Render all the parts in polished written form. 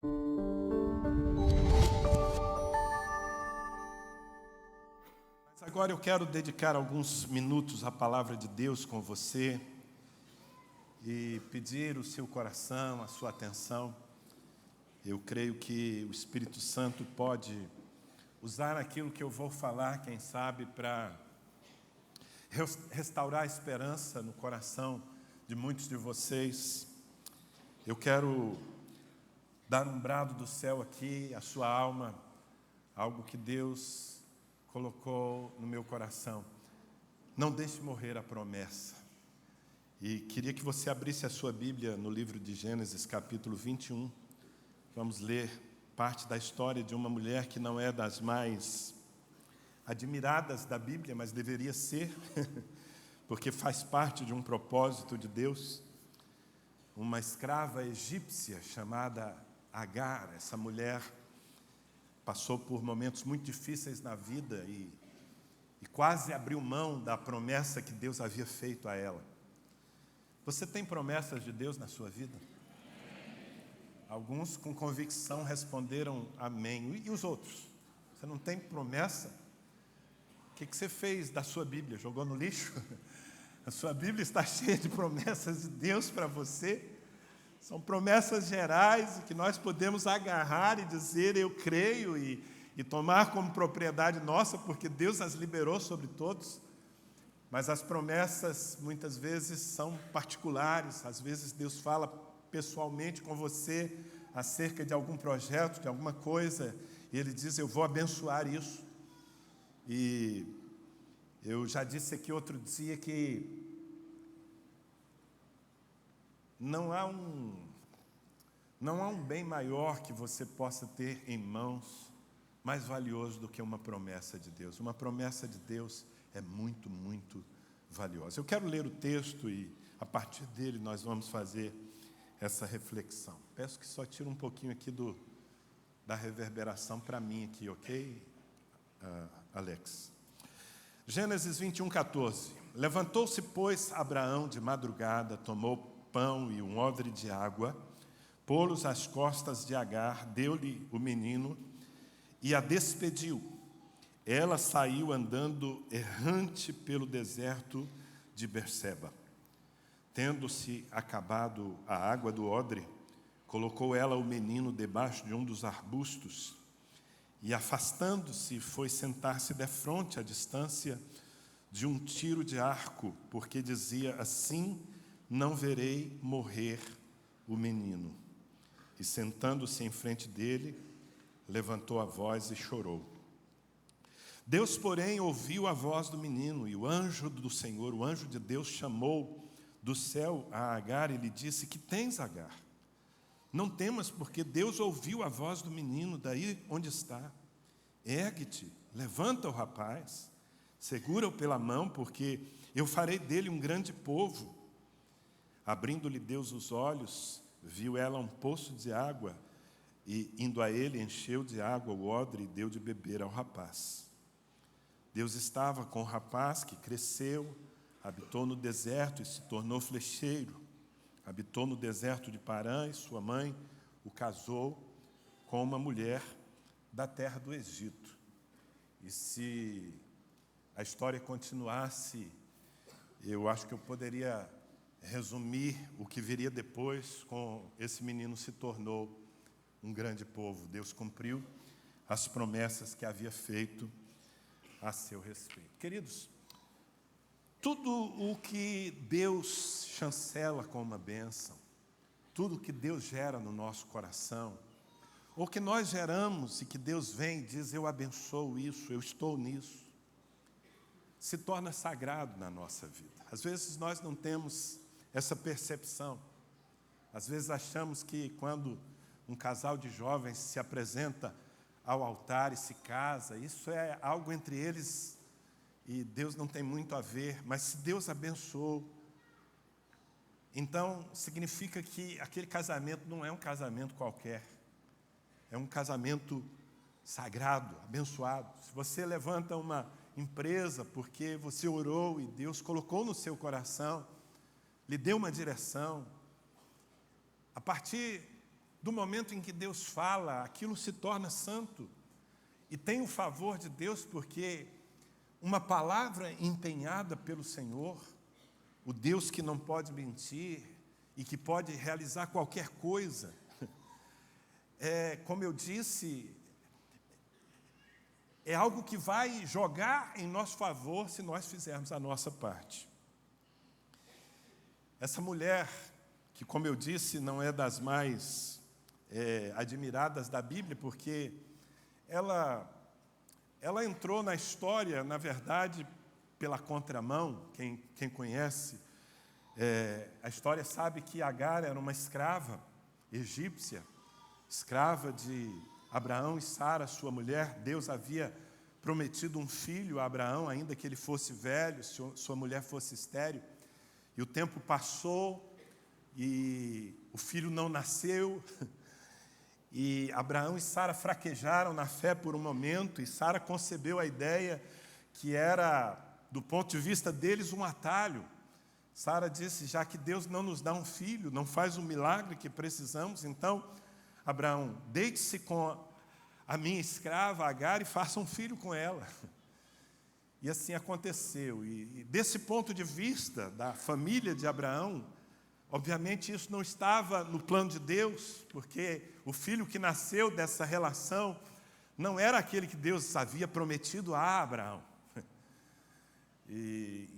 Mas agora eu quero dedicar alguns minutos à palavra de Deus com você e pedir o seu coração, a sua atenção. Eu creio que o Espírito Santo pode usar aquilo que eu vou falar, quem sabe, para restaurar a esperança no coração de muitos de vocês. Eu quero dar um brado do céu aqui, à sua alma, algo que Deus colocou no meu coração. Não deixe morrer a promessa. E queria que você abrisse a sua Bíblia no livro de Gênesis, capítulo 21. Vamos ler parte da história de uma mulher que não é das mais admiradas da Bíblia, mas deveria ser, porque faz parte de um propósito de Deus. Uma escrava egípcia chamada Agar. Essa mulher passou por momentos muito difíceis na vida e quase abriu mão da promessa que Deus havia feito a ela. Você tem promessas de Deus na sua vida? Alguns com convicção responderam amém. E os outros? Você não tem promessa? O que você fez da sua Bíblia? Jogou no lixo? A sua Bíblia está cheia de promessas de Deus para você. São promessas gerais que nós podemos agarrar e dizer eu creio e tomar como propriedade nossa, porque Deus as liberou sobre todos. Mas as promessas muitas vezes são particulares. Às vezes Deus fala pessoalmente com você acerca de algum projeto, de alguma coisa, e Ele diz, eu vou abençoar isso. E eu já disse aqui outro dia que não há um bem maior que você possa ter em mãos, mais valioso do que uma promessa de Deus. Uma promessa de Deus é muito, muito valiosa. Eu quero ler o texto e a partir dele nós vamos fazer essa reflexão. Peço que só tire um pouquinho aqui da reverberação para mim aqui, ok, Alex? Gênesis 21, 14. Levantou-se, pois, Abraão de madrugada, tomou pão e um odre de água, pô-los às costas de Agar, deu-lhe o menino e a despediu. Ela saiu andando errante pelo deserto de Berseba. Tendo-se acabado a água do odre, colocou ela o menino debaixo de um dos arbustos e, afastando-se, foi sentar-se defronte à distância de um tiro de arco, porque dizia, assim não verei morrer o menino. E sentando-se em frente dele, levantou a voz e chorou. Deus, porém, ouviu a voz do menino, e o anjo do Senhor, o anjo de Deus, chamou do céu a Agar e lhe disse, que tens, Agar? Não temas, porque Deus ouviu a voz do menino daí onde está. Ergue-te, levanta o rapaz, segura-o pela mão, porque eu farei dele um grande povo. Abrindo-lhe Deus os olhos, viu ela um poço de água, e indo a ele, encheu de água o odre e deu de beber ao rapaz. Deus estava com o rapaz que cresceu, habitou no deserto e se tornou flecheiro. Habitou no deserto de Parã e sua mãe o casou com uma mulher da terra do Egito. E se a história continuasse, eu acho que eu poderia resumir o que viria depois. Com esse menino se tornou um grande povo. Deus cumpriu as promessas que havia feito a seu respeito. Queridos, tudo o que Deus chancela com uma bênção, tudo o que Deus gera no nosso coração, ou que nós geramos e que Deus vem e diz, eu abençoo isso, eu estou nisso, se torna sagrado na nossa vida. Às vezes nós não temos essa percepção. Às vezes achamos que quando um casal de jovens se apresenta ao altar e se casa, isso é algo entre eles e Deus não tem muito a ver, mas se Deus abençoou, então significa que aquele casamento não é um casamento qualquer, é um casamento sagrado, abençoado. Se você levanta uma empresa porque você orou e Deus colocou no seu coração, lhe deu uma direção, a partir do momento em que Deus fala, aquilo se torna santo. E tem o favor de Deus, porque uma palavra empenhada pelo Senhor, o Deus que não pode mentir e que pode realizar qualquer coisa, como eu disse, é algo que vai jogar em nosso favor se nós fizermos a nossa parte. Essa mulher, que como eu disse, não é das mais admiradas da Bíblia, porque ela entrou na história, na verdade, pela contramão. Quem conhece a história sabe que Agar era uma escrava egípcia, escrava de Abraão e Sara, sua mulher. Deus havia prometido um filho a Abraão, ainda que ele fosse velho, sua mulher fosse estéril. E o tempo passou e o filho não nasceu. E Abraão e Sara fraquejaram na fé por um momento, e Sara concebeu a ideia que era, do ponto de vista deles, um atalho. Sara disse: já que Deus não nos dá um filho, não faz o milagre que precisamos, então, Abraão, deite-se com a minha escrava Agar e faça um filho com ela. E assim aconteceu. E desse ponto de vista da família de Abraão, obviamente isso não estava no plano de Deus, porque o filho que nasceu dessa relação não era aquele que Deus havia prometido a Abraão.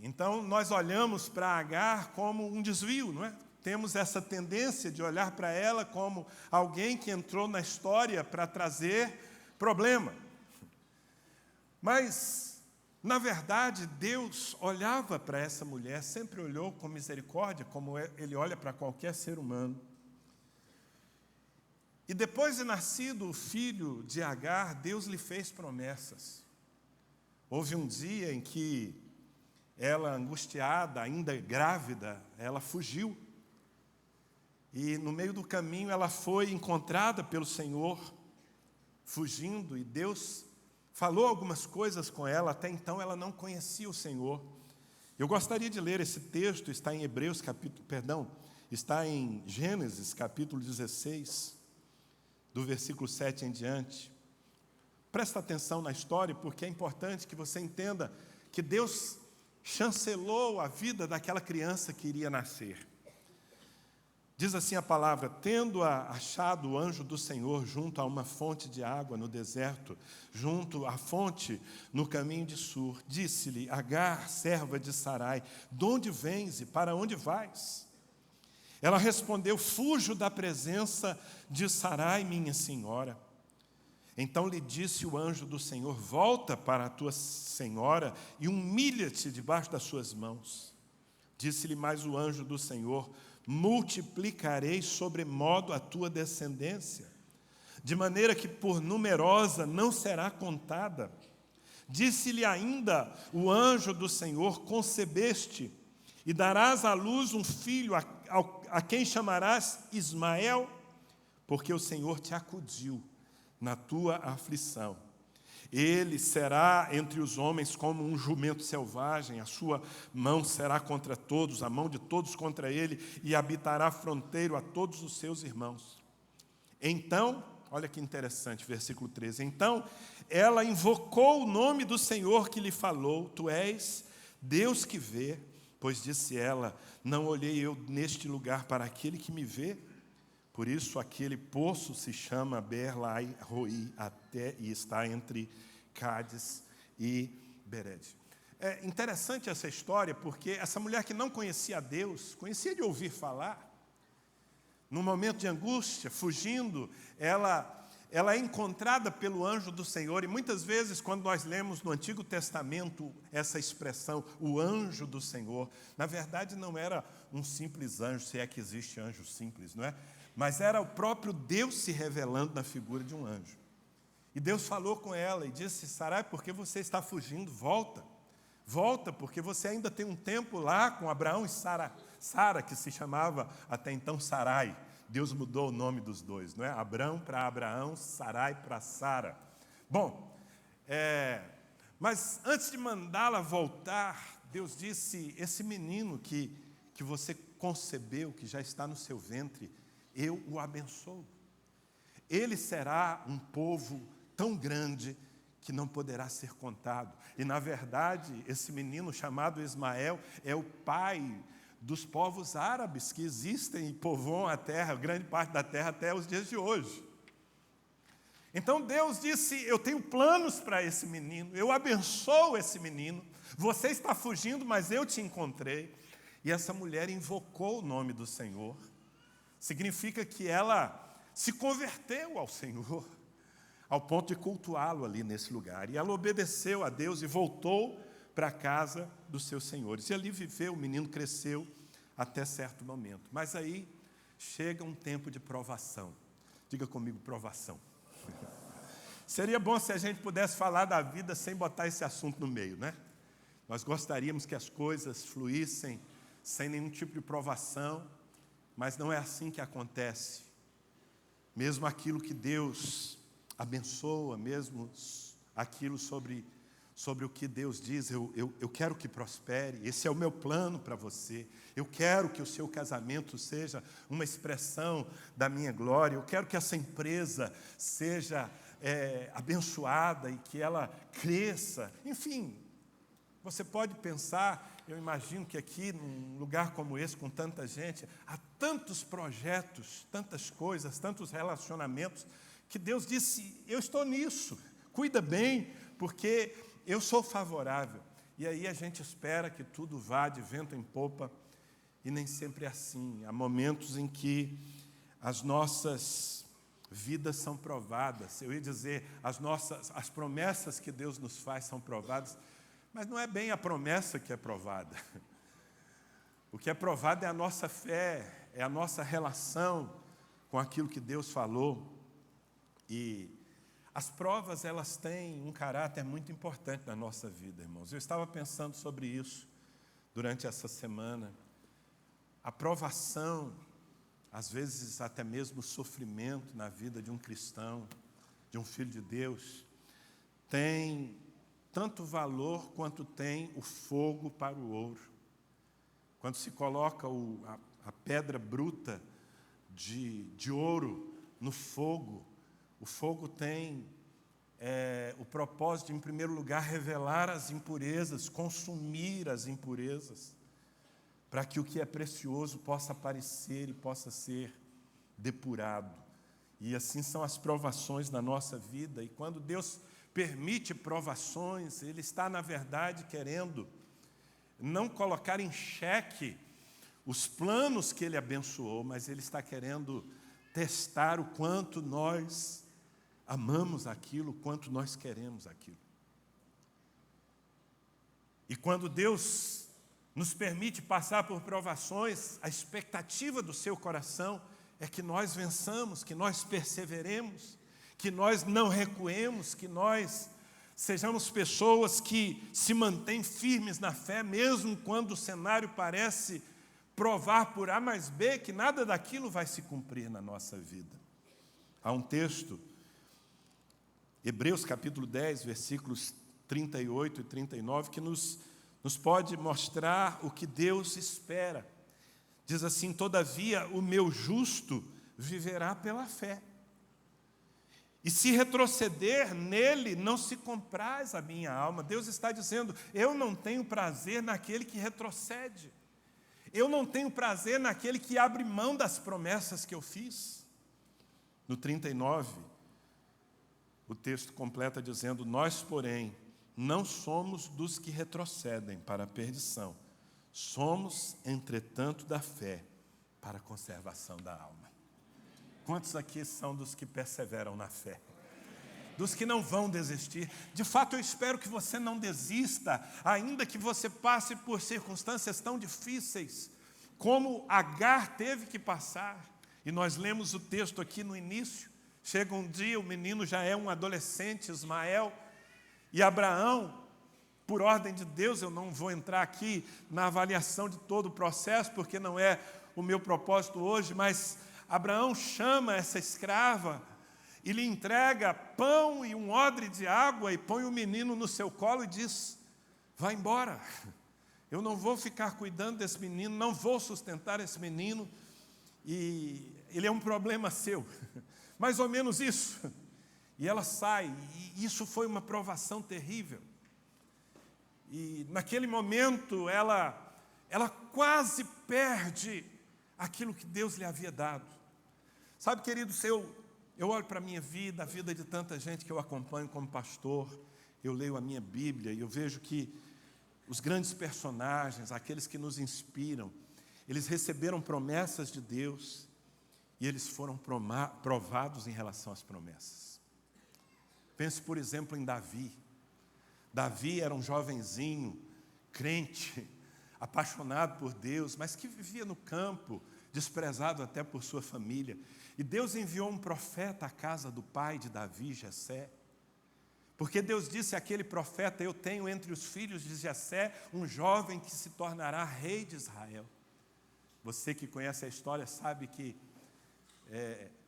Então nós olhamos para Agar como um desvio, não é? Temos essa tendência de olhar para ela como alguém que entrou na história para trazer problema. Mas, na verdade, Deus olhava para essa mulher, sempre olhou com misericórdia, como Ele olha para qualquer ser humano. E depois de nascido o filho de Agar, Deus lhe fez promessas. Houve um dia em que ela, angustiada, ainda grávida, ela fugiu. E no meio do caminho ela foi encontrada pelo Senhor, fugindo, e Deus falou algumas coisas com ela. Até então ela não conhecia o Senhor. Eu gostaria de ler esse texto, está em está em Gênesis, capítulo 16, do versículo 7 em diante. Presta atenção na história, porque é importante que você entenda que Deus chancelou a vida daquela criança que iria nascer. Diz assim a palavra: tendo-a achado o anjo do Senhor junto a uma fonte de água no deserto, junto à fonte no caminho de Sur, disse-lhe: Agar, serva de Sarai, de onde vens e para onde vais? Ela respondeu: fujo da presença de Sarai, minha senhora. Então lhe disse o anjo do Senhor: volta para a tua senhora e humilha-te debaixo das suas mãos. Disse-lhe mais o anjo do Senhor: multiplicarei sobremodo a tua descendência, de maneira que por numerosa não será contada. Disse-lhe ainda o anjo do Senhor: concebeste e darás à luz um filho, a quem chamarás Ismael, porque o Senhor te acudiu na tua aflição. Ele será entre os homens como um jumento selvagem, a sua mão será contra todos, a mão de todos contra ele, e habitará fronteiro a todos os seus irmãos. Então, olha que interessante, versículo 13. Então, ela invocou o nome do Senhor que lhe falou: tu és Deus que vê, pois disse ela: não olhei eu neste lugar para aquele que me vê. Por isso aquele poço se chama Beer-Lahai-Roi, até e está entre Cádiz e Bered. É interessante essa história, porque essa mulher que não conhecia a Deus, conhecia de ouvir falar, num momento de angústia, fugindo, ela é encontrada pelo anjo do Senhor. E muitas vezes, quando nós lemos no Antigo Testamento essa expressão, o anjo do Senhor, na verdade não era um simples anjo, se é que existe anjo simples, não é? Mas era o próprio Deus se revelando na figura de um anjo. E Deus falou com ela e disse: Sarai, por que você está fugindo? Volta, volta, porque você ainda tem um tempo lá com Abraão e Sara, que se chamava até então Sarai. Deus mudou o nome dos dois, não é? Abrão para Abraão, Sarai para Sara. Bom, mas antes de mandá-la voltar, Deus disse: esse menino que você concebeu, que já está no seu ventre, eu o abençoo. ele será um povo tão grande que não poderá ser contado. E, na verdade, esse menino chamado Ismael é o pai dos povos árabes que existem e povoam a terra, grande parte da terra, até os dias de hoje. Então Deus disse, eu tenho planos para esse menino, eu abençoo esse menino, você está fugindo, mas eu te encontrei. E essa mulher invocou o nome do Senhor, significa que ela se converteu ao Senhor, ao ponto de cultuá-lo ali nesse lugar. E ela obedeceu a Deus e voltou para a casa dos seus senhores. E ali viveu, o menino cresceu até certo momento. Mas aí chega um tempo de provação. Diga comigo, provação. Seria bom se a gente pudesse falar da vida sem botar esse assunto no meio, né? Nós gostaríamos que as coisas fluíssem sem nenhum tipo de provação, mas não é assim que acontece. Mesmo aquilo que Deus abençoa, mesmo aquilo sobre o que Deus diz, eu quero que prospere, esse é o meu plano para você, eu quero que o seu casamento seja uma expressão da minha glória, eu quero que essa empresa seja abençoada e que ela cresça, enfim, você pode pensar, eu imagino que aqui, num lugar como esse, com tanta gente, há tantos projetos, tantas coisas, tantos relacionamentos, que Deus disse, eu estou nisso, cuida bem, porque eu sou favorável. E aí a gente espera que tudo vá de vento em popa, e nem sempre é assim. Há momentos em que as nossas vidas são provadas. Eu ia dizer, as promessas que Deus nos faz são provadas, mas não é bem a promessa que é provada. O que é provado é a nossa fé, é a nossa relação com aquilo que Deus falou. E as provas, elas têm um caráter muito importante na nossa vida, irmãos. Eu estava pensando sobre isso durante essa semana. A provação, às vezes até mesmo o sofrimento na vida de um cristão, de um filho de Deus, tem tanto valor quanto tem o fogo para o ouro. Quando se coloca a pedra bruta de ouro no fogo, o fogo tem o propósito de, em primeiro lugar, revelar as impurezas, consumir as impurezas, para que o que é precioso possa aparecer e possa ser depurado. E assim são as provações na nossa vida. E quando Deus permite provações, Ele está, na verdade, querendo não colocar em xeque os planos que Ele abençoou, mas Ele está querendo testar o quanto nós amamos aquilo, o quanto nós queremos aquilo. E quando Deus nos permite passar por provações, a expectativa do seu coração é que nós vençamos, que nós perseveremos, que nós não recuemos, que nós sejamos pessoas que se mantêm firmes na fé, mesmo quando o cenário parece provar por A mais B que nada daquilo vai se cumprir na nossa vida. Há um texto, Hebreus capítulo 10, versículos 38 e 39, que nos pode mostrar o que Deus espera. Diz assim, todavia o meu justo viverá pela fé. E se retroceder nele, não se compraz a minha alma. Deus está dizendo, eu não tenho prazer naquele que retrocede. Eu não tenho prazer naquele que abre mão das promessas que eu fiz. No 39, o texto completa dizendo, nós, porém, não somos dos que retrocedem para a perdição. Somos, entretanto, da fé para a conservação da alma. Quantos aqui são dos que perseveram na fé? Dos que não vão desistir? De fato, eu espero que você não desista, ainda que você passe por circunstâncias tão difíceis, como Agar teve que passar. E nós lemos o texto aqui no início. Chega um dia, o menino já é um adolescente, Ismael, e Abraão, por ordem de Deus, eu não vou entrar aqui na avaliação de todo o processo, porque não é o meu propósito hoje, mas Abraão chama essa escrava e lhe entrega pão e um odre de água e põe o menino no seu colo e diz, vai embora, eu não vou ficar cuidando desse menino, não vou sustentar esse menino, e ele é um problema seu, mais ou menos isso. E ela sai, e isso foi uma provação terrível. E naquele momento ela quase perde aquilo que Deus lhe havia dado. Sabe, queridos, eu olho para a minha vida, a vida de tanta gente que eu acompanho como pastor, eu leio a minha Bíblia e eu vejo que os grandes personagens, aqueles que nos inspiram, eles receberam promessas de Deus e eles foram provados em relação às promessas. Pense, por exemplo, em Davi. Davi era um jovenzinho, crente, apaixonado por Deus, mas que vivia no campo, desprezado até por sua família. E Deus enviou um profeta à casa do pai de Davi, Jessé. Porque Deus disse àquele profeta: eu tenho entre os filhos de Jessé um jovem que se tornará rei de Israel. Você que conhece a história sabe que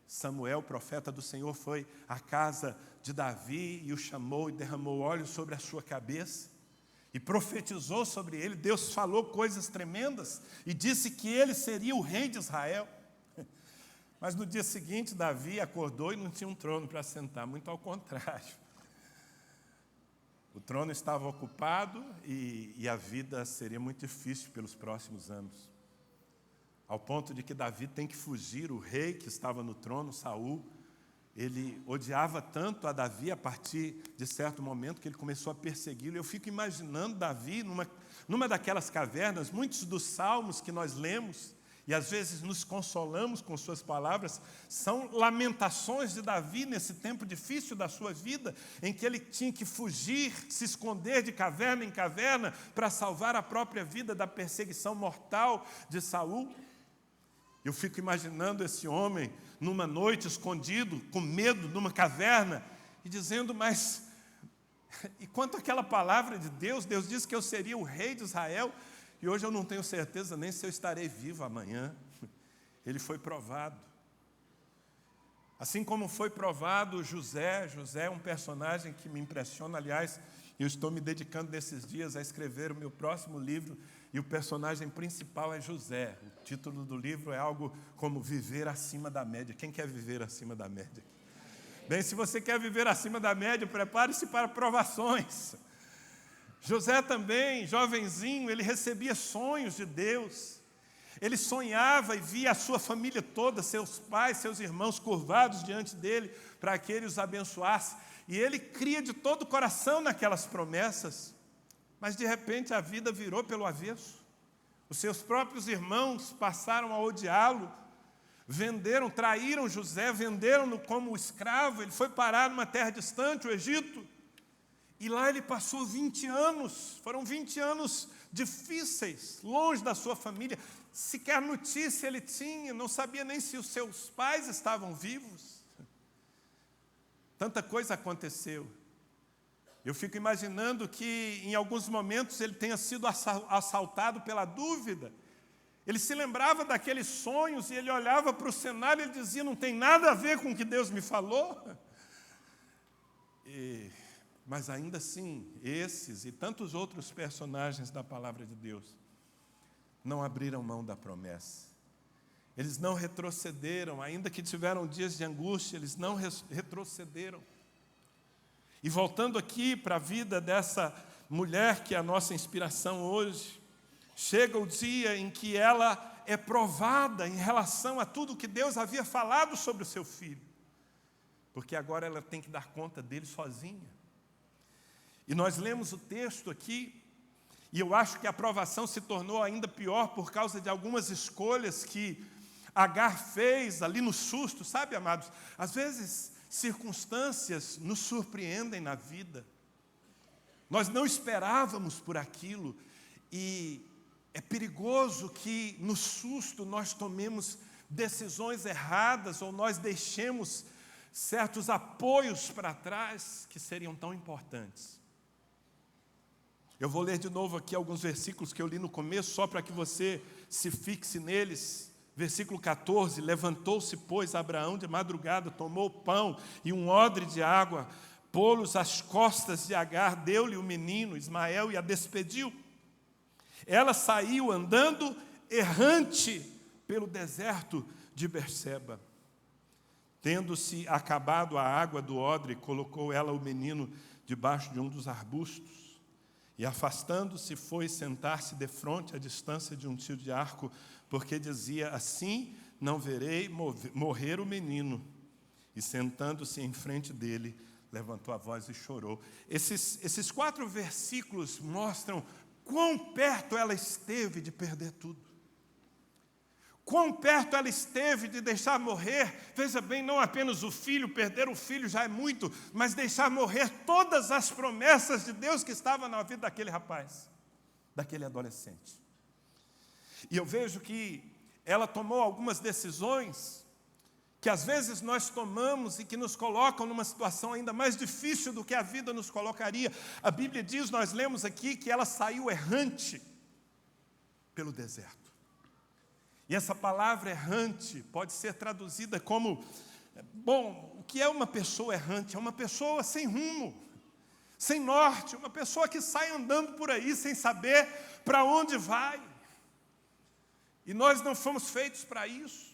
Samuel, profeta do Senhor, foi à casa de Davi e o chamou e derramou óleo sobre a sua cabeça e profetizou sobre ele. Deus falou coisas tremendas e disse que ele seria o rei de Israel. Mas no dia seguinte Davi acordou e não tinha um trono para sentar, muito ao contrário. O trono estava ocupado e a vida seria muito difícil pelos próximos anos. Ao ponto de que Davi tem que fugir. O rei que estava no trono, Saul, ele odiava tanto a Davi a partir de certo momento que ele começou a persegui-lo. Eu fico imaginando Davi numa daquelas cavernas. Muitos dos salmos que nós lemos e às vezes nos consolamos com suas palavras são lamentações de Davi nesse tempo difícil da sua vida, em que ele tinha que fugir, se esconder de caverna em caverna para salvar a própria vida da perseguição mortal de Saul. Eu fico imaginando esse homem numa noite escondido, com medo, numa caverna, e dizendo: mas, e quanto àquela palavra de Deus, Deus disse que eu seria o rei de Israel, e hoje eu não tenho certeza nem se eu estarei vivo amanhã. Ele foi provado. Assim como foi provado José. José é um personagem que me impressiona. Aliás, eu estou me dedicando nesses dias a escrever o meu próximo livro, e o personagem principal é José. O título do livro é algo como Viver Acima da Média. Quem quer viver acima da média? Bem, se você quer viver acima da média, prepare-se para provações. José também, jovenzinho, ele recebia sonhos de Deus. Ele sonhava e via a sua família toda, seus pais, seus irmãos curvados diante dele, para que ele os abençoasse. E ele cria de todo o coração naquelas promessas. Mas de repente a vida virou pelo avesso. Os seus próprios irmãos passaram a odiá-lo, traíram José, venderam-no como escravo. Ele foi parar numa terra distante, o Egito, e lá ele passou 20 anos, foram 20 anos difíceis, longe da sua família. Sequer notícia ele tinha, não sabia nem se os seus pais estavam vivos. Tanta coisa aconteceu. Eu fico imaginando que em alguns momentos ele tenha sido assaltado pela dúvida. Ele se lembrava daqueles sonhos e ele olhava para o cenário e ele dizia: não tem nada a ver com o que Deus me falou. Mas ainda assim, esses e tantos outros personagens da palavra de Deus não abriram mão da promessa. Eles não retrocederam, ainda que tiveram dias de angústia, eles não retrocederam. E voltando aqui para a vida dessa mulher que é a nossa inspiração hoje, chega o dia em que ela é provada em relação a tudo que Deus havia falado sobre o seu filho, porque agora ela tem que dar conta dele sozinha. E nós lemos o texto aqui, e eu acho que a provação se tornou ainda pior por causa de algumas escolhas que Agar fez ali no susto, sabe, amados? Às vezes circunstâncias nos surpreendem na vida. Nós não esperávamos por aquilo e é perigoso que no susto nós tomemos decisões erradas ou nós deixemos certos apoios para trás que seriam tão importantes. Eu vou ler de novo aqui alguns versículos que eu li no começo, só para que você se fixe neles. Versículo 14: levantou-se, pois, Abraão de madrugada, tomou pão e um odre de água, pô-los às costas de Agar, deu-lhe o menino, Ismael, e a despediu. Ela saiu andando errante pelo deserto de Berseba. Tendo-se acabado a água do odre, colocou ela o menino debaixo de um dos arbustos, e afastando-se foi sentar-se defronte à distância de um tiro de arco, porque dizia: assim não verei morrer o menino. E sentando-se em frente dele, levantou a voz e chorou. Esses 4 versículos mostram quão perto ela esteve de perder tudo. Quão perto ela esteve de deixar morrer, veja bem, não apenas o filho, perder o filho já é muito, mas deixar morrer todas as promessas de Deus que estavam na vida daquele rapaz, daquele adolescente. E eu vejo que ela tomou algumas decisões que às vezes nós tomamos e que nos colocam numa situação ainda mais difícil do que a vida nos colocaria. A Bíblia diz, nós lemos aqui, que ela saiu errante pelo deserto. E essa palavra errante pode ser traduzida como, bom, o que é uma pessoa errante? É uma pessoa sem rumo, sem norte, uma pessoa que sai andando por aí sem saber para onde vai. E nós não fomos feitos para isso.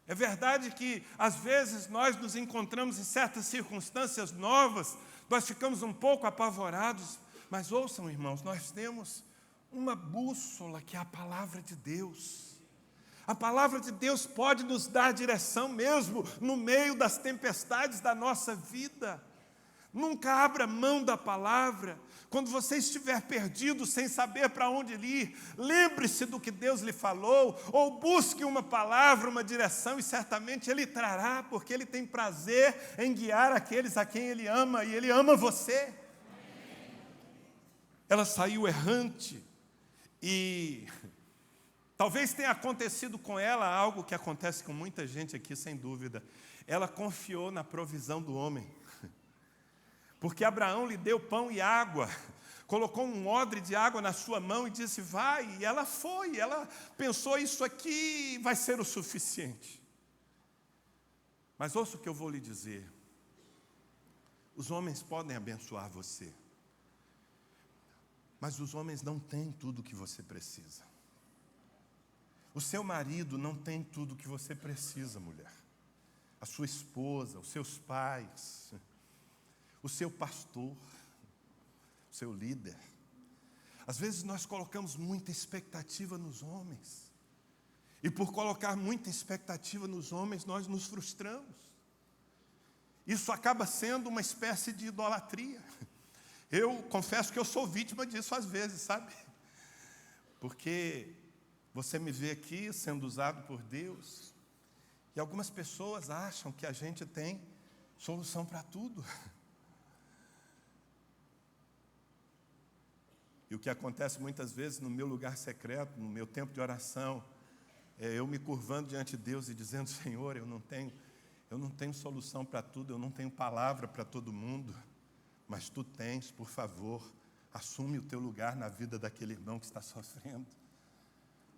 É verdade que, às vezes, nós nos encontramos em certas circunstâncias novas, nós ficamos um pouco apavorados, mas ouçam, irmãos, nós temos uma bússola que é a palavra de Deus. A palavra de Deus pode nos dar direção mesmo no meio das tempestades da nossa vida. Nunca abra mão da palavra. Quando você estiver perdido, sem saber para onde ir, lembre-se do que Deus lhe falou, ou busque uma palavra, uma direção, e certamente Ele trará, porque Ele tem prazer em guiar aqueles a quem Ele ama, e Ele ama você. Ela saiu errante, e talvez tenha acontecido com ela algo que acontece com muita gente aqui, sem dúvida. Ela confiou na provisão do homem. Porque Abraão lhe deu pão e água, colocou um odre de água na sua mão e disse: vai. E ela foi, ela pensou: isso aqui vai ser o suficiente. Mas ouça o que eu vou lhe dizer. Os homens podem abençoar você, mas os homens não têm tudo o que você precisa. O seu marido não tem tudo o que você precisa, mulher. A sua esposa, os seus pais, o seu pastor, o seu líder. Às vezes nós colocamos muita expectativa nos homens. E por colocar muita expectativa nos homens, nós nos frustramos. Isso acaba sendo uma espécie de idolatria. Eu confesso que eu sou vítima disso às vezes, sabe? Porque você me vê aqui sendo usado por Deus, e algumas pessoas acham que a gente tem solução para tudo. E o que acontece muitas vezes no meu lugar secreto, no meu tempo de oração, é eu me curvando diante de Deus e dizendo: Senhor, eu não tenho solução para tudo, eu não tenho palavra para todo mundo, mas Tu tens, por favor, assume o Teu lugar na vida daquele irmão que está sofrendo.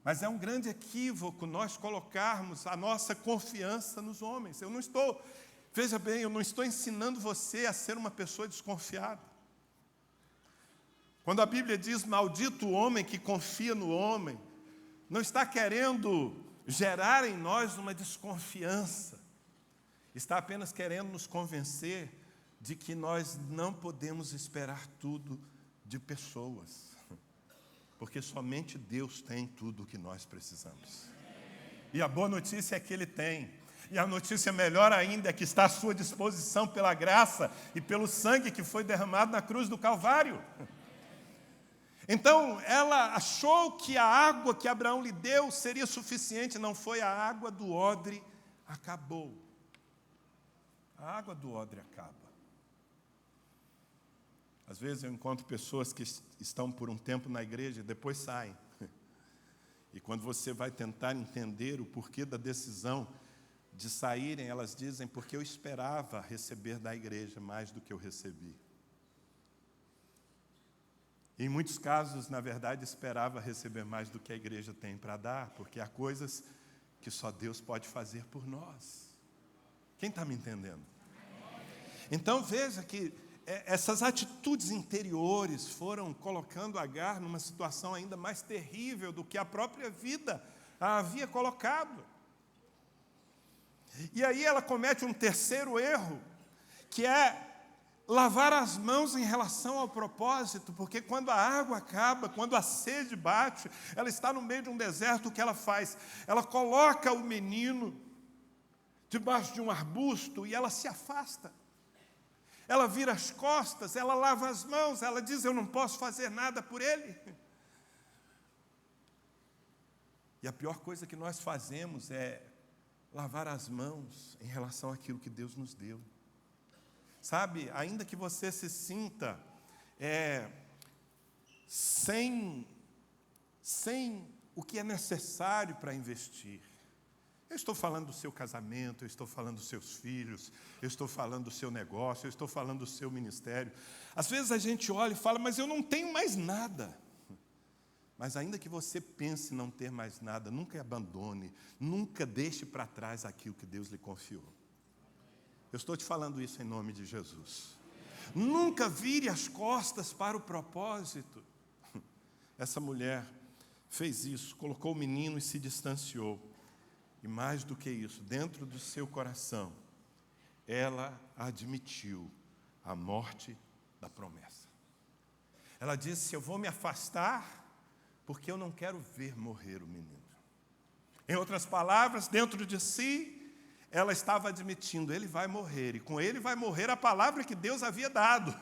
Mas é um grande equívoco nós colocarmos a nossa confiança nos homens. Veja bem, eu não estou ensinando você a ser uma pessoa desconfiada. Quando a Bíblia diz: maldito o homem que confia no homem, não está querendo gerar em nós uma desconfiança. Está apenas querendo nos convencer de que nós não podemos esperar tudo de pessoas. Porque somente Deus tem tudo o que nós precisamos. E a boa notícia é que Ele tem. E a notícia melhor ainda é que está à sua disposição pela graça e pelo sangue que foi derramado na cruz do Calvário. Então, ela achou que a água que Abraão lhe deu seria suficiente. Não foi, a água do odre acabou. A água do odre acaba. Às vezes eu encontro pessoas que estão por um tempo na igreja e depois saem. E quando você vai tentar entender o porquê da decisão de saírem, elas dizem: porque eu esperava receber da igreja mais do que eu recebi. Em muitos casos, na verdade, esperava receber mais do que a igreja tem para dar, porque há coisas que só Deus pode fazer por nós. Quem está me entendendo? Então veja que essas atitudes interiores foram colocando Agar numa situação ainda mais terrível do que a própria vida a havia colocado. E aí ela comete um terceiro erro, que é lavar as mãos em relação ao propósito, porque quando a água acaba, quando a sede bate, ela está no meio de um deserto, o que ela faz? Ela coloca o menino debaixo de um arbusto e ela se afasta. Ela vira as costas, ela lava as mãos, ela diz: eu não posso fazer nada por ele. E a pior coisa que nós fazemos é lavar as mãos em relação àquilo que Deus nos deu. Sabe, ainda que você se sinta sem o que é necessário para investir. Eu estou falando do seu casamento, eu estou falando dos seus filhos, eu estou falando do seu negócio, eu estou falando do seu ministério. Às vezes a gente olha e fala: mas eu não tenho mais nada. Mas ainda que você pense não ter mais nada, nunca abandone, nunca deixe para trás aquilo que Deus lhe confiou. Eu estou te falando isso em nome de Jesus. Nunca vire as costas para o propósito. Essa mulher fez isso, colocou o menino e se distanciou. E mais do que isso, dentro do seu coração, ela admitiu a morte da promessa. Ela disse: eu vou me afastar porque eu não quero ver morrer o menino. Em outras palavras, dentro de si, ela estava admitindo: ele vai morrer, e com ele vai morrer a palavra que Deus havia dado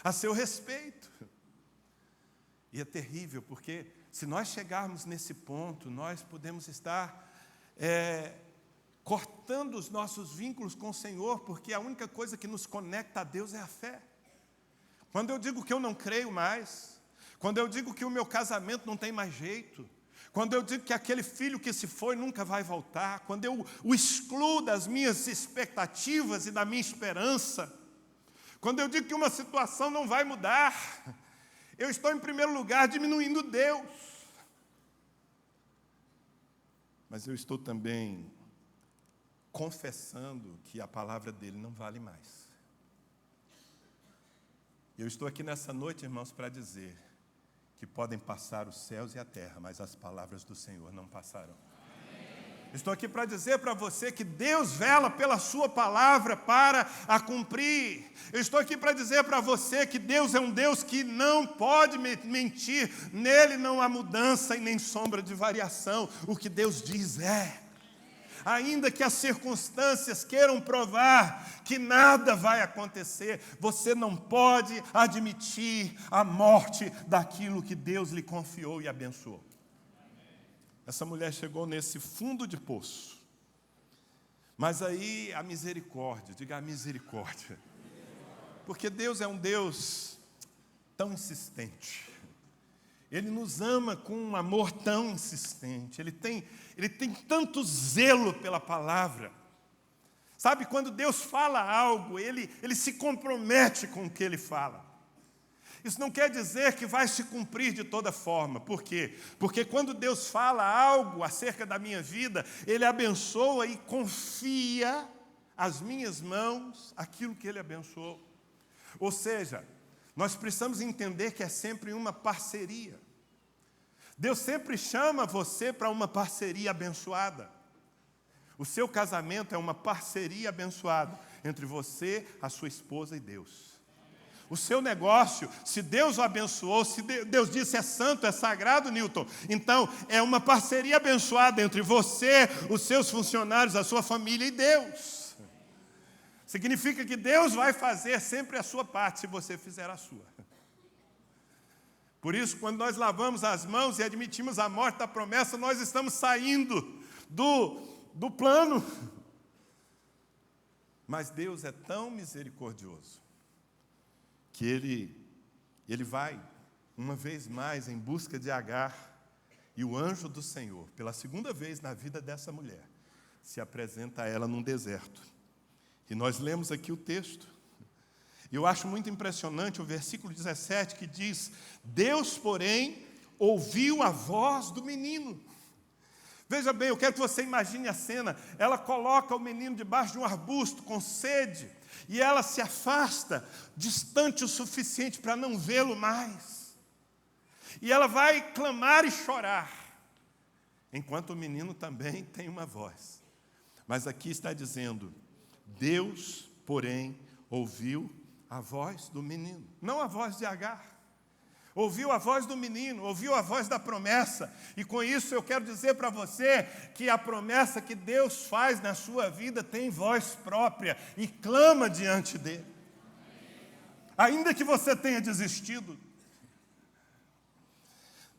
a seu respeito. E é terrível, porque se nós chegarmos nesse ponto, nós podemos estar cortando os nossos vínculos com o Senhor, porque a única coisa que nos conecta a Deus é a fé. Quando eu digo que eu não creio mais, quando eu digo que o meu casamento não tem mais jeito, quando eu digo que aquele filho que se foi nunca vai voltar, quando eu o excluo das minhas expectativas e da minha esperança, quando eu digo que uma situação não vai mudar, eu estou, em primeiro lugar, diminuindo Deus. Mas eu estou também confessando que a palavra dele não vale mais. Eu estou aqui nessa noite, irmãos, para dizer que podem passar os céus e a terra, mas as palavras do Senhor não passarão. Estou aqui para dizer para você que Deus vela pela sua palavra para a cumprir. Eu estou aqui para dizer para você que Deus é um Deus que não pode mentir. Nele não há mudança e nem sombra de variação. O que Deus diz é. Ainda que as circunstâncias queiram provar que nada vai acontecer, você não pode admitir a morte daquilo que Deus lhe confiou e abençoou. Essa mulher chegou nesse fundo de poço. Mas aí a misericórdia, diga a misericórdia. Porque Deus é um Deus tão insistente. Ele nos ama com um amor tão insistente. Ele tem tanto zelo pela palavra. Sabe, quando Deus fala algo, ele se compromete com o que ele fala. Isso não quer dizer que vai se cumprir de toda forma. Por quê? Porque quando Deus fala algo acerca da minha vida, Ele abençoa e confia às minhas mãos aquilo que Ele abençoou. Ou seja, nós precisamos entender que é sempre uma parceria. Deus sempre chama você para uma parceria abençoada. O seu casamento é uma parceria abençoada entre você, a sua esposa e Deus. O seu negócio, se Deus o abençoou, se Deus disse é santo, é sagrado, Newton, então é uma parceria abençoada entre você, os seus funcionários, a sua família e Deus. Significa que Deus vai fazer sempre a sua parte, se você fizer a sua. Por isso, quando nós lavamos as mãos e admitimos a morte da promessa, nós estamos saindo do plano. Mas Deus é tão misericordioso que ele vai, uma vez mais, em busca de Agar, e o anjo do Senhor, pela segunda vez na vida dessa mulher, se apresenta a ela num deserto. E nós lemos aqui o texto. E eu acho muito impressionante o versículo 17 que diz: Deus, porém, ouviu a voz do menino. Veja bem, eu quero que você imagine a cena. Ela coloca o menino debaixo de um arbusto com sede, e ela se afasta, distante o suficiente para não vê-lo mais. E ela vai clamar e chorar, enquanto o menino também tem uma voz. Mas aqui está dizendo, Deus, porém, ouviu a voz do menino, não a voz de Agar. Ouviu a voz do menino, ouviu a voz da promessa. E com isso eu quero dizer para você que a promessa que Deus faz na sua vida tem voz própria e clama diante dele. Ainda que você tenha desistido.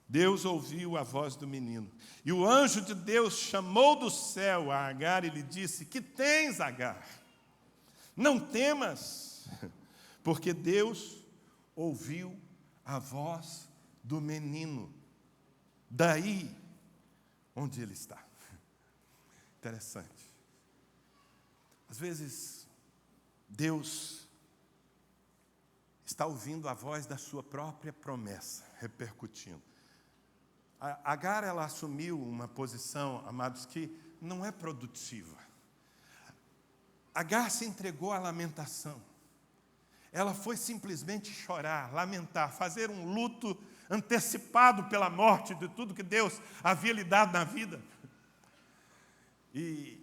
Deus ouviu a voz do menino. E o anjo de Deus chamou do céu a Agar e lhe disse, que tens, Agar? Não temas, porque Deus ouviu a voz do menino, daí onde ele está. Interessante. Às vezes, Deus está ouvindo a voz da sua própria promessa, repercutindo. Agar, ela assumiu uma posição, amados, que não é produtiva. Agar se entregou à lamentação. Ela foi simplesmente chorar, lamentar, fazer um luto antecipado pela morte de tudo que Deus havia lhe dado na vida. E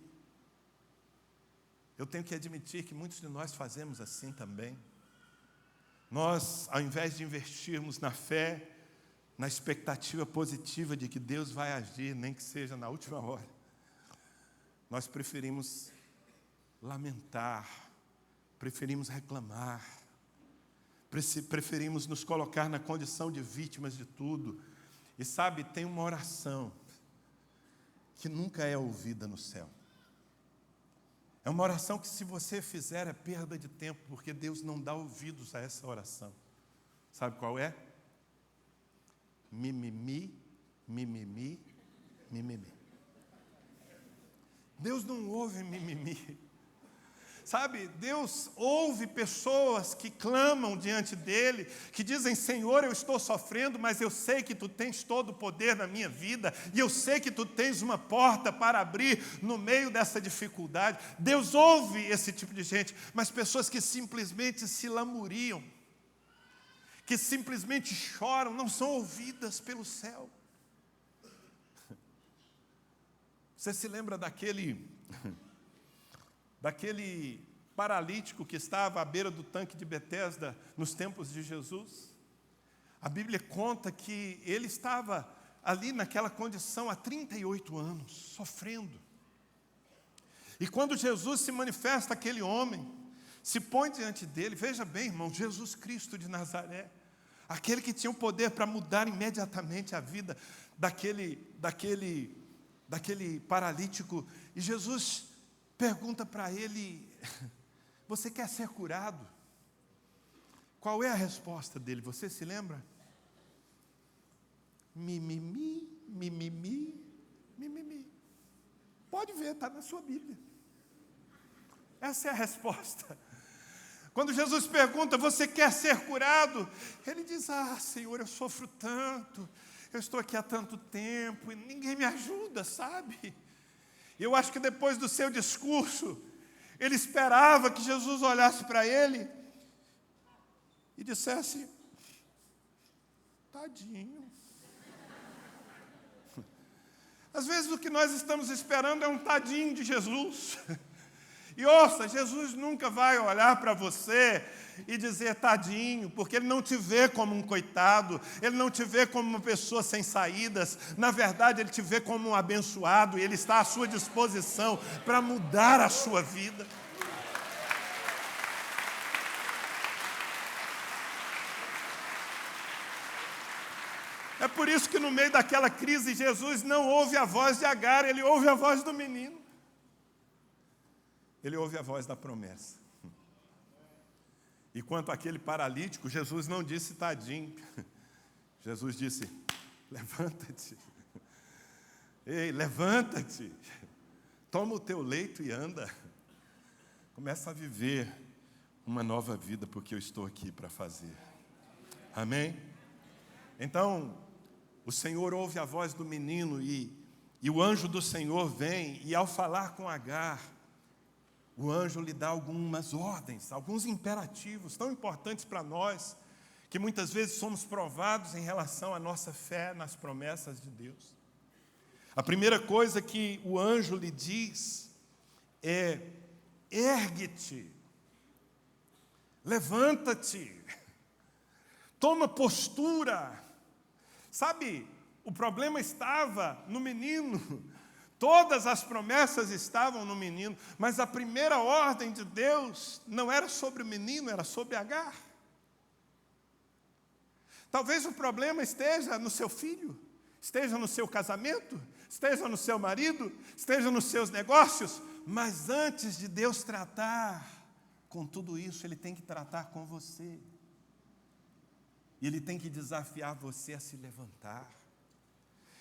eu tenho que admitir que muitos de nós fazemos assim também. Nós, ao invés de investirmos na fé, na expectativa positiva de que Deus vai agir, nem que seja na última hora, nós preferimos lamentar, preferimos reclamar, preferimos nos colocar na condição de vítimas de tudo. E sabe, tem uma oração que nunca é ouvida no céu. É uma oração que, se você fizer, é perda de tempo, porque Deus não dá ouvidos a essa oração. Sabe qual é? Mimimi, mimimi, mimimi. Deus não ouve mimimi. Sabe, Deus ouve pessoas que clamam diante dele, que dizem, Senhor, eu estou sofrendo, mas eu sei que tu tens todo o poder na minha vida, e eu sei que tu tens uma porta para abrir no meio dessa dificuldade. Deus ouve esse tipo de gente, mas pessoas que simplesmente se lamuriam, que simplesmente choram, não são ouvidas pelo céu. Você se lembra daquele paralítico que estava à beira do tanque de Betesda nos tempos de Jesus? A Bíblia conta que ele estava ali naquela condição há 38 anos, sofrendo. E quando Jesus se manifesta àquele homem, se põe diante dele, veja bem, irmão, Jesus Cristo de Nazaré, aquele que tinha o poder para mudar imediatamente a vida daquele paralítico, e Jesus pergunta para ele, você quer ser curado? Qual é a resposta dele? Você se lembra? Mimimi, mimimi, mimimi. Pode ver, está na sua Bíblia. Essa é a resposta. Quando Jesus pergunta, você quer ser curado? Ele diz, Senhor, eu sofro tanto, eu estou aqui há tanto tempo, e ninguém me ajuda, sabe? Eu acho que depois do seu discurso, ele esperava que Jesus olhasse para ele e dissesse, tadinho. Às vezes o que nós estamos esperando é um tadinho de Jesus. E ouça, Jesus nunca vai olhar para você e dizer tadinho, porque Ele não te vê como um coitado, Ele não te vê como uma pessoa sem saídas. Na verdade, Ele te vê como um abençoado, e Ele está à sua disposição para mudar a sua vida. É por isso que no meio daquela crise, Jesus não ouve a voz de Agar, Ele ouve a voz do menino. Ele ouve a voz da promessa. E quanto àquele paralítico, Jesus não disse tadinho. Jesus disse, levanta-te. Ei, levanta-te. Toma o teu leito e anda. Começa a viver uma nova vida, porque eu estou aqui para fazer. Amém? Então, o Senhor ouve a voz do menino e o anjo do Senhor vem, e ao falar com Agar, o anjo lhe dá algumas ordens, alguns imperativos tão importantes para nós, que muitas vezes somos provados em relação à nossa fé nas promessas de Deus. A primeira coisa que o anjo lhe diz ergue-te, levanta-te, toma postura. Sabe, o problema estava no menino. Todas as promessas estavam no menino, mas a primeira ordem de Deus não era sobre o menino, era sobre Agar. Talvez o problema esteja no seu filho, esteja no seu casamento, esteja no seu marido, esteja nos seus negócios, mas antes de Deus tratar com tudo isso, Ele tem que tratar com você. E Ele tem que desafiar você a se levantar.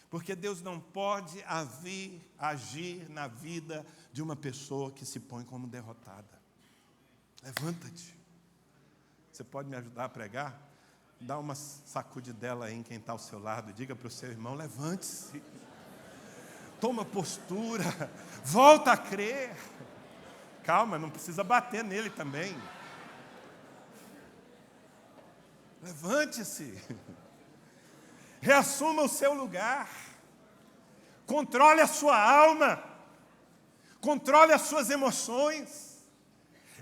Porque Deus não pode agir na vida de uma pessoa que se põe como derrotada. Levanta-te. Você pode me ajudar a pregar? Dá uma sacudidela aí em quem está ao seu lado. Diga para o seu irmão, levante-se. Toma postura. Volta a crer. Calma, não precisa bater nele também. Levante-se. Reassuma o seu lugar. Controle a sua alma. Controle as suas emoções.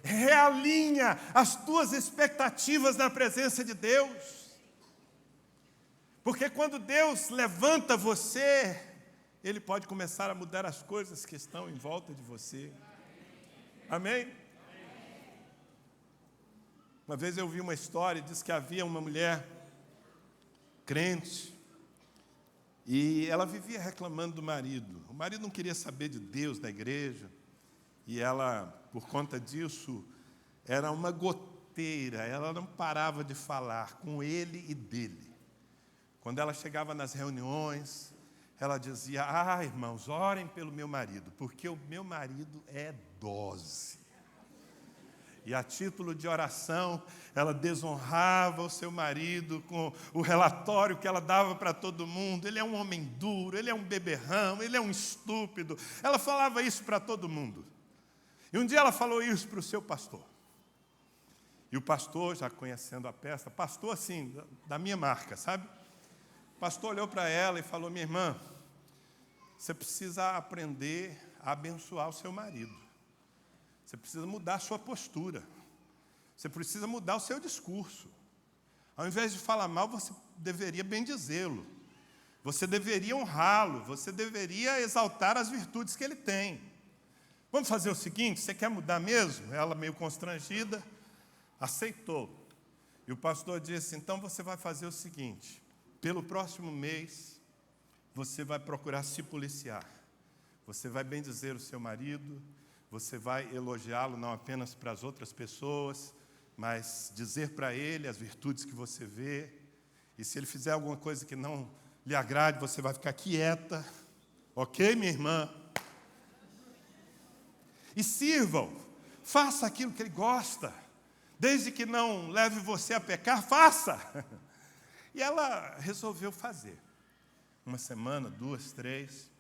Realinha as tuas expectativas na presença de Deus. Porque quando Deus levanta você, Ele pode começar a mudar as coisas que estão em volta de você. Amém? Uma vez eu vi uma história, diz que havia uma mulher crente, e ela vivia reclamando do marido. O marido não queria saber de Deus, da igreja, e ela, por conta disso, era uma goteira, ela não parava de falar com ele e dele. Quando ela chegava nas reuniões, ela dizia, irmãos, orem pelo meu marido, porque o meu marido é dose. E a título de oração, ela desonrava o seu marido com o relatório que ela dava para todo mundo. Ele é um homem duro, ele é um beberrão, ele é um estúpido. Ela falava isso para todo mundo. E um dia ela falou isso para o seu pastor. E o pastor, já conhecendo a peça, pastor assim, da minha marca, sabe? O pastor olhou para ela e falou, minha irmã, você precisa aprender a abençoar o seu marido. Você precisa mudar a sua postura. Você precisa mudar o seu discurso. Ao invés de falar mal, você deveria bendizê-lo. Você deveria honrá-lo. Você deveria exaltar as virtudes que ele tem. Vamos fazer o seguinte, você quer mudar mesmo? Ela, meio constrangida, aceitou. E o pastor disse, então você vai fazer o seguinte, pelo próximo mês, você vai procurar se policiar. Você vai bendizer o seu marido, você vai elogiá-lo não apenas para as outras pessoas, mas dizer para ele as virtudes que você vê. E se ele fizer alguma coisa que não lhe agrade, você vai ficar quieta. Ok, minha irmã? E sirvam, faça aquilo que ele gosta. Desde que não leve você a pecar, faça. E ela resolveu fazer. Uma semana, 2, 3...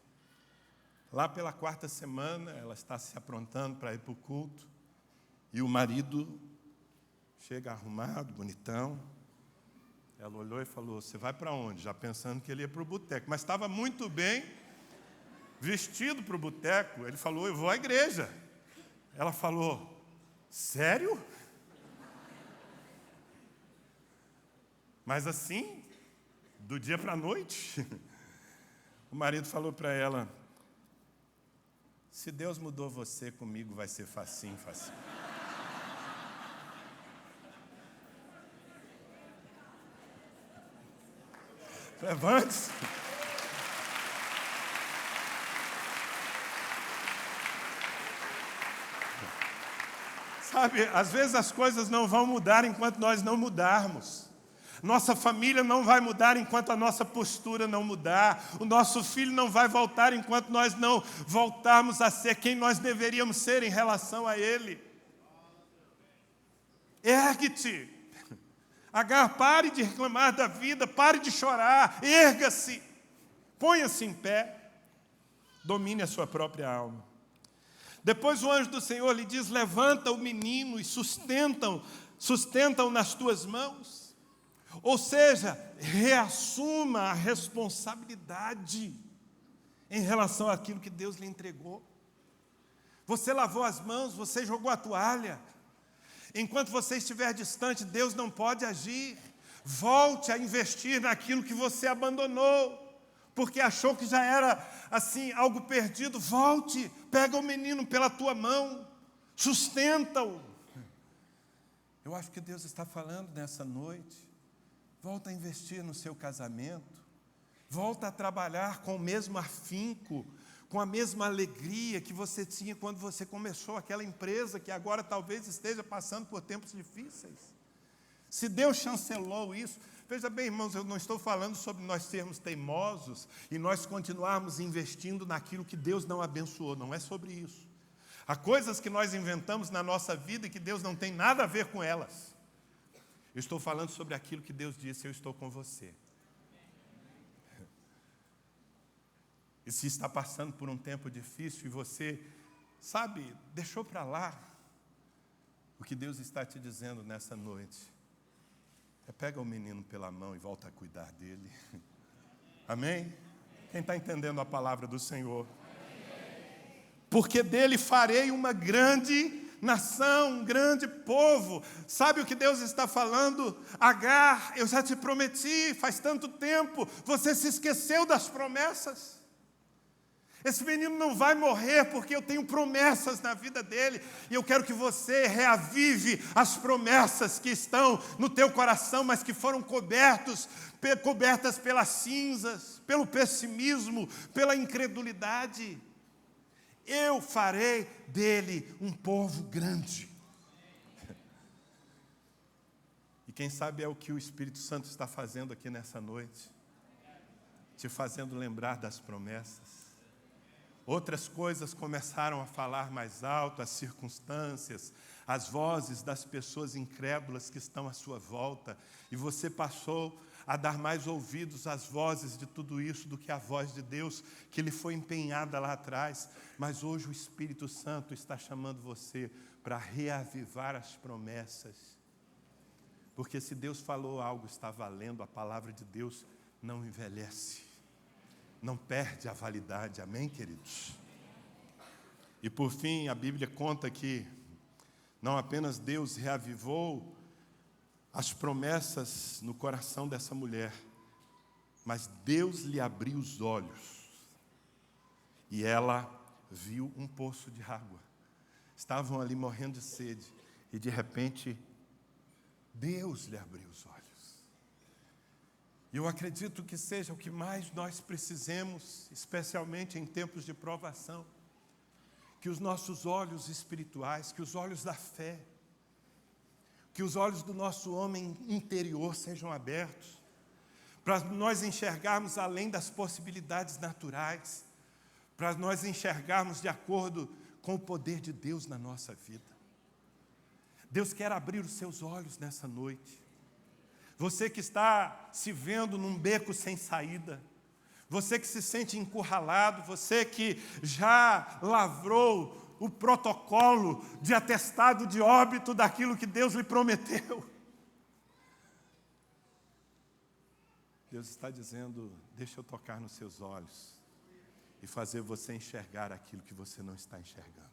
Lá pela 4ª semana, ela está se aprontando para ir para o culto, e o marido chega arrumado, bonitão. Ela olhou e falou, você vai para onde? Já pensando que ele ia para o boteco, mas estava muito bem vestido para o boteco. Ele falou, eu vou à igreja. Ela falou, sério? Mas assim, do dia para a noite? O marido falou para ela, se Deus mudou você, comigo vai ser facinho, facinho. Levante-se. Sabe, às vezes as coisas não vão mudar enquanto nós não mudarmos. Nossa família não vai mudar enquanto a nossa postura não mudar. O nosso filho não vai voltar enquanto nós não voltarmos a ser quem nós deveríamos ser em relação a ele. Ergue-te. Agar, pare de reclamar da vida, pare de chorar, erga-se. Ponha-se em pé. Domine a sua própria alma. Depois o anjo do Senhor lhe diz, levanta o menino e sustenta-o nas tuas mãos. Ou seja, reassuma a responsabilidade em relação àquilo que Deus lhe entregou. Você lavou as mãos, você jogou a toalha. Enquanto você estiver distante, Deus não pode agir. Volte a investir naquilo que você abandonou, porque achou que já era assim algo perdido. Volte, pega o menino pela tua mão, sustenta-o. Eu acho que Deus está falando nessa noite. Volta a investir no seu casamento. Volta a trabalhar com o mesmo afinco, com a mesma alegria que você tinha quando você começou aquela empresa que agora talvez esteja passando por tempos difíceis. Se Deus chancelou isso, veja bem, irmãos, eu não estou falando sobre nós sermos teimosos e nós continuarmos investindo naquilo que Deus não abençoou, não é sobre isso. Há coisas que nós inventamos na nossa vida e que Deus não tem nada a ver com elas. Eu estou falando sobre aquilo que Deus disse: eu estou com você. E se está passando por um tempo difícil e você, sabe, deixou para lá, o que Deus está te dizendo nessa noite pega o menino pela mão e volta a cuidar dele. Amém? Quem está entendendo a palavra do Senhor? Porque dele farei uma grande nação, um grande povo. Sabe o que Deus está falando? Agar, eu já te prometi, faz tanto tempo, você se esqueceu das promessas. Esse menino não vai morrer porque eu tenho promessas na vida dele. E eu quero que você reavive as promessas que estão no teu coração, mas que foram cobertas pelas cinzas, pelo pessimismo, pela incredulidade. Eu farei dele um povo grande. E quem sabe é o que o Espírito Santo está fazendo aqui nessa noite. Te fazendo lembrar das promessas. Outras coisas começaram a falar mais alto, as circunstâncias, as vozes das pessoas incrédulas que estão à sua volta, e você passou a dar mais ouvidos às vozes de tudo isso do que à voz de Deus, que lhe foi empenhada lá atrás. Mas hoje o Espírito Santo está chamando você para reavivar as promessas, porque se Deus falou algo, está valendo. A palavra de Deus não envelhece, não perde a validade, amém, queridos? E por fim, a Bíblia conta que não apenas Deus reavivou as promessas no coração dessa mulher, mas Deus lhe abriu os olhos e ela viu um poço de água. Estavam ali morrendo de sede e de repente Deus lhe abriu os olhos. E eu acredito que seja o que mais nós precisemos, especialmente em tempos de provação, que os nossos olhos espirituais, que os olhos da fé, que os olhos do nosso homem interior sejam abertos, para nós enxergarmos além das possibilidades naturais, para nós enxergarmos de acordo com o poder de Deus na nossa vida. Deus quer abrir os seus olhos nessa noite. Você que está se vendo num beco sem saída, você que se sente encurralado, você que já lavrou o protocolo de atestado de óbito daquilo que Deus lhe prometeu. Deus está dizendo: deixa eu tocar nos seus olhos e fazer você enxergar aquilo que você não está enxergando.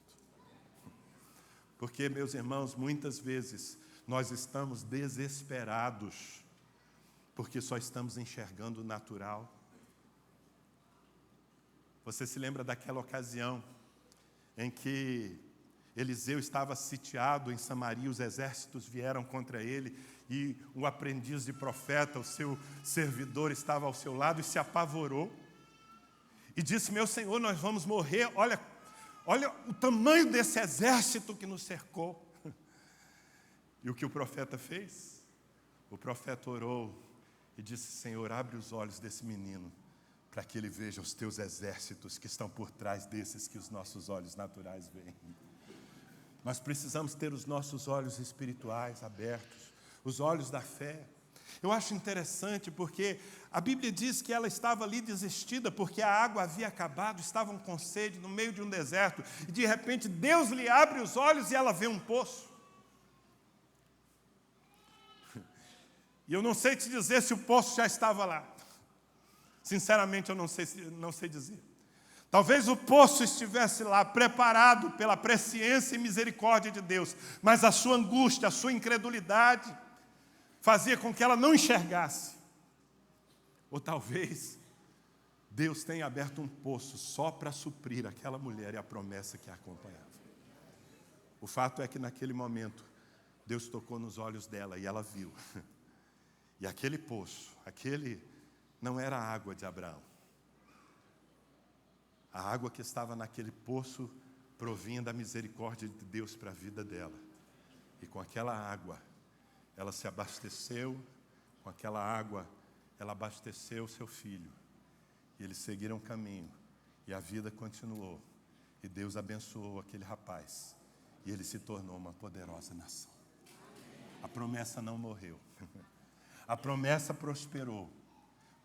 Porque, meus irmãos, muitas vezes nós estamos desesperados porque só estamos enxergando o natural. Você se lembra daquela ocasião em que Eliseu estava sitiado em Samaria, os exércitos vieram contra ele e o aprendiz de profeta, o seu servidor, estava ao seu lado e se apavorou e disse: meu senhor, nós vamos morrer, olha o tamanho desse exército que nos cercou. E o que o profeta fez? O profeta orou e disse: Senhor, abre os olhos desse menino, para que ele veja os teus exércitos que estão por trás desses que os nossos olhos naturais veem. Nós precisamos ter os nossos olhos espirituais abertos, os olhos da fé. Eu acho interessante porque a Bíblia diz que ela estava ali desistida, porque a água havia acabado, estavam com sede no meio de um deserto, e de repente Deus lhe abre os olhos e ela vê um poço. E eu não sei te dizer se o poço já estava lá. Sinceramente, eu não sei dizer. Talvez o poço estivesse lá, preparado pela presciência e misericórdia de Deus, mas a sua angústia, a sua incredulidade, fazia com que ela não enxergasse. Ou talvez Deus tenha aberto um poço só para suprir aquela mulher e a promessa que a acompanhava. O fato é que naquele momento, Deus tocou nos olhos dela e ela viu. E aquele poço, aquele não era a água de Abraão. A água que estava naquele poço provinha da misericórdia de Deus para a vida dela. E com aquela água, ela se abasteceu, com aquela água, ela abasteceu seu filho. E eles seguiram o caminho, e a vida continuou. E Deus abençoou aquele rapaz, e ele se tornou uma poderosa nação. A promessa não morreu. A promessa prosperou.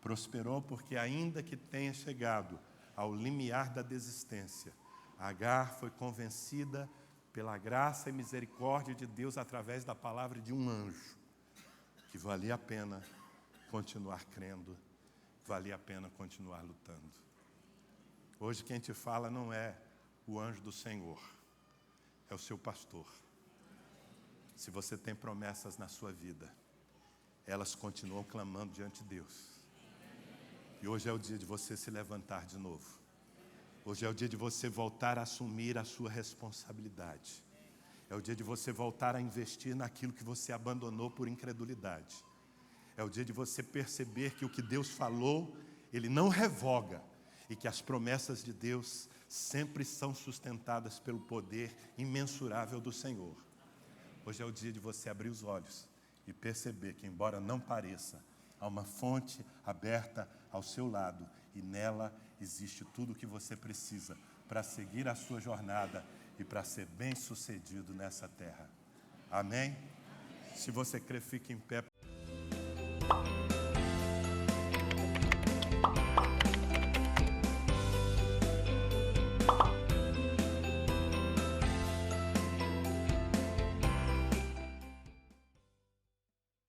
Prosperou porque ainda que tenha chegado ao limiar da desistência, Agar foi convencida pela graça e misericórdia de Deus através da palavra de um anjo, que valia a pena continuar crendo, valia a pena continuar lutando. Hoje quem te fala não é o anjo do Senhor, é o seu pastor. Se você tem promessas na sua vida, elas continuam clamando diante de Deus. E hoje é o dia de você se levantar de novo. Hoje é o dia de você voltar a assumir a sua responsabilidade. É o dia de você voltar a investir naquilo que você abandonou por incredulidade. É o dia de você perceber que o que Deus falou, Ele não revoga. E que as promessas de Deus sempre são sustentadas pelo poder imensurável do Senhor. Hoje é o dia de você abrir os olhos e perceber que, embora não pareça, há uma fonte aberta ao seu lado e nela existe tudo o que você precisa para seguir a sua jornada e para ser bem-sucedido nessa terra. Amém? Se você crê, fique em pé.